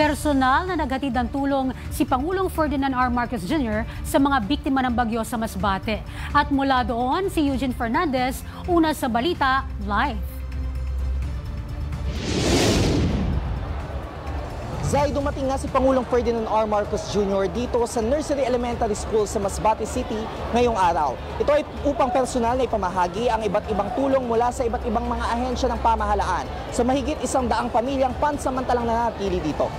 Personal na naghatid ng tulong si Pangulong Ferdinand R. Marcos Jr. sa mga biktima ng bagyo sa Masbate. At mula doon, si Eugene Fernandez, una sa balita, live. Zay, dumating nga si Pangulong Ferdinand R. Marcos Jr. dito sa Nursery Elementary School sa Masbate City ngayong araw. Ito ay upang personal na ipamahagi ang iba't ibang tulong mula sa iba't ibang mga ahensya ng pamahalaan sa mahigit 100 pamilyang pansamantalang nanatili dito.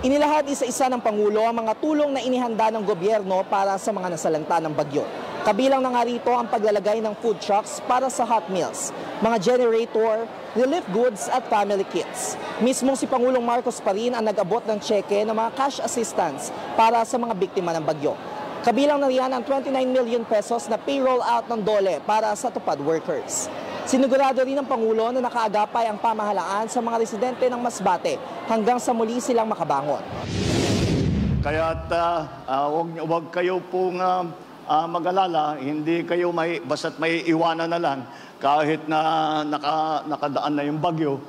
Inilahad isa-isa ng Pangulo ang mga tulong na inihanda ng gobyerno para sa mga nasalanta ng bagyo. Kabilang na nga rito ang paglalagay ng food trucks para sa hot meals, mga generator, relief goods at family kits. Mismong si Pangulong Marcos pa rin ang nag-abot ng tseke ng mga cash assistance para sa mga biktima ng bagyo. Kabilang na riyan ang 29 million pesos na payroll out ng DOLE para sa tupad workers. Sinigurado rin ng Pangulo na nakaagapay ang pamahalaan sa mga residente ng Masbate hanggang sa muli silang makabangon. Kaya't huwag kayo pong mag-alala, hindi kayo basta't may iwanan na lang kahit na nakadaan na yung bagyo.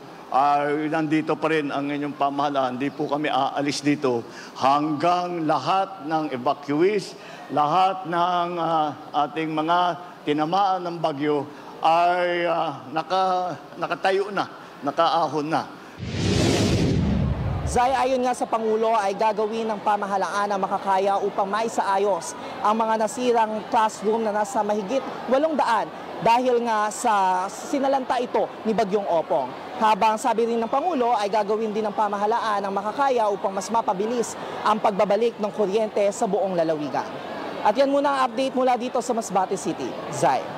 Nandito pa rin ang inyong pamahalaan. Hindi po kami aalis dito hanggang lahat ng evacuees, lahat ng ating mga tinamaan ng bagyo ay nakatayo na, nakaahon na. Zay, ayon nga sa Pangulo ay gagawin ng pamahalaan ang makakaya upang maisaayos ang mga nasirang classroom na nasa mahigit 800 dahil nga sa sinalanta ito ni Bagyong Opong. Habang sabi rin ng Pangulo ay gagawin din ng pamahalaan ang makakaya upang mas mapabilis ang pagbabalik ng kuryente sa buong lalawigan. At yan muna ang update mula dito sa Masbate City. Zay.